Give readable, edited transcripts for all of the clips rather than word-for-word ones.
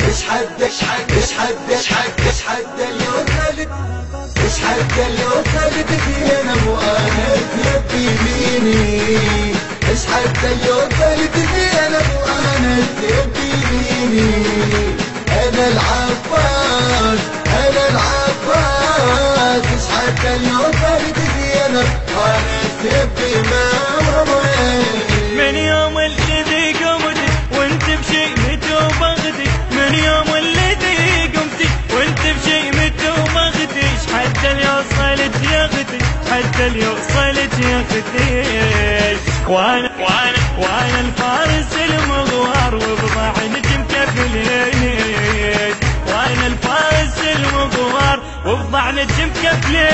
اشحد اليوم خالد فينا وانا تبي ميني اشحد اليوم خالد فينا وانا تبي ميني انا العباس اشحد اليوم خالد فينا وانا تبي من يوم اللي قمتك وانت بشيمتي وبغتك، من يوم اللي قمتك وانت بشيمتي وبغتك، حتى اللي وصلت يا اختي، حتى اللي وصلت يا اختي، وانا الفارس المغوار وبضعنك مكفلين، وانا الفارس المغوار وبضعنك مكفلين.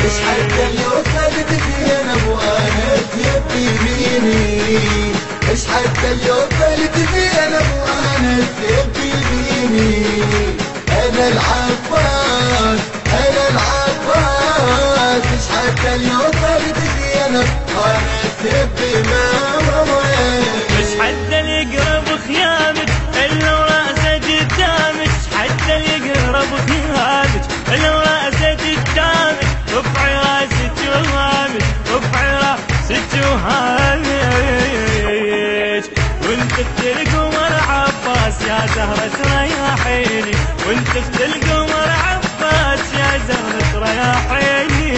اشحد اليوم خالد فينا وانا تبي ميني اشحد اليوم خالد فينا وانا تبي ميني انا العباس اشحد اليوم خالد فينا وانا تبي مش حتى اللي يقرب خيامك الا وراسه قدامك، حتى اللي يقرب خيامك الا وراسه قدامك، رفعي راسك وهامك، رفعي راسك وهامك، وانت القمر عباس يا زهرة رياحيني، وانت القمر عباس يا زهرة رياحيني.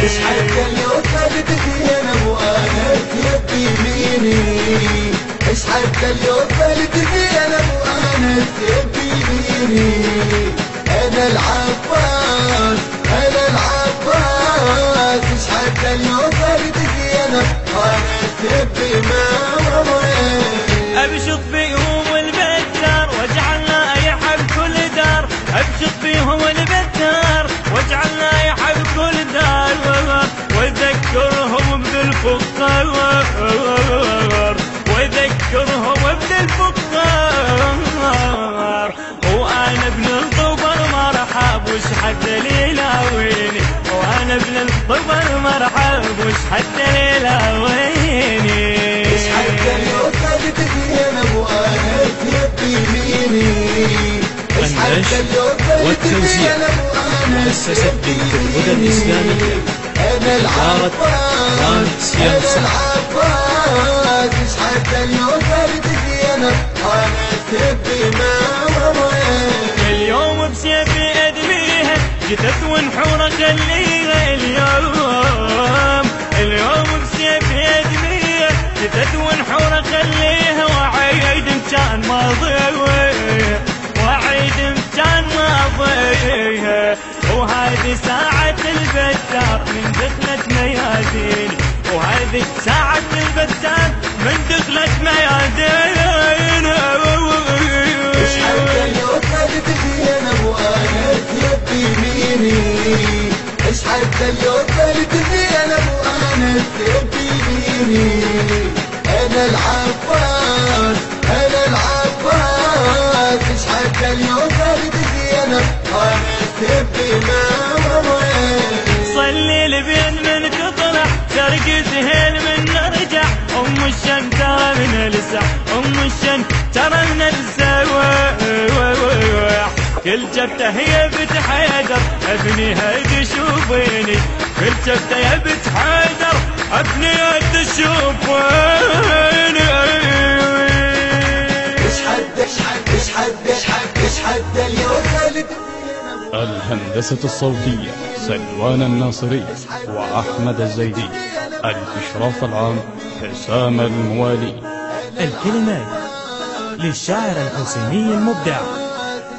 اشحد اليوم خالد فينا وانا تبي ميني اشحد اليوم خالد فينا وانا تبي ميني انا العباس اشحد اليوم خالد فينا وانا تبي ابشط فيهم البتار واجعلنا يحب كل دار، ابشط فيهم البتار واجعلنا يحب كل دار، وذكرهم بالفقار وذكرهم بالفقار، وانا ابن الضبر مرحب وش حتى ليلاويني، وانا ابن الضبر مرحب وش حتى ليلاويني. اشحد اليوم خالد فينا وانا تبي ميني اشحد اليوم خالد فينا وانا مؤسسة بنت الهدى الإسلامية انا العباس اشحد اليوم خالد فينا وانا تبي اليوم بسيفي ادميها جثث ونحورة خليها، اليوم بسيفي ادميها جثث ونحورة خليها، وعيد كان ماضيها وعيد كان ماضيها، وهذه ساعة البتار من دخلت ميادين، وهذه ساعة البتار من دخلت ميادين. اشحد اليوم خالد فينا وانا تبي ميني اشحد اليوم خالد فينا وانا تبي ميني انا العباس اشحد اليوم خالد فينا وانا تبي صلي لبين من تطلع شرق سهيل من نرجع، ام الشم ترى من السع، ام الشم ترى من السواح، كل جبته هي بنت حيدر ابنيها تشوفيني، كل جبته يا بنت حيدر ابنيها تشوفيني. اشحد اليوم خالد. الهندسة الصوتية سلوان الناصري وأحمد الزيدي، الإشراف العام حسام الموالي، الكلمات للشاعر الحسيني المبدع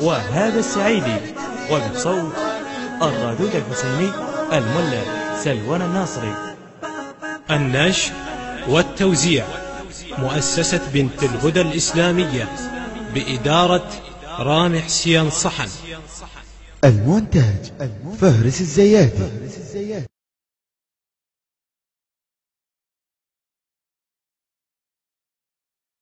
وهاب السعيدي، وبصوت الرادود الحسيني المولى سلوان الناصري. النشر والتوزيع مؤسسة بنت الهدى الإسلامية بإدارة رامي حسين صحن. المونتاج فهرس الزياتي.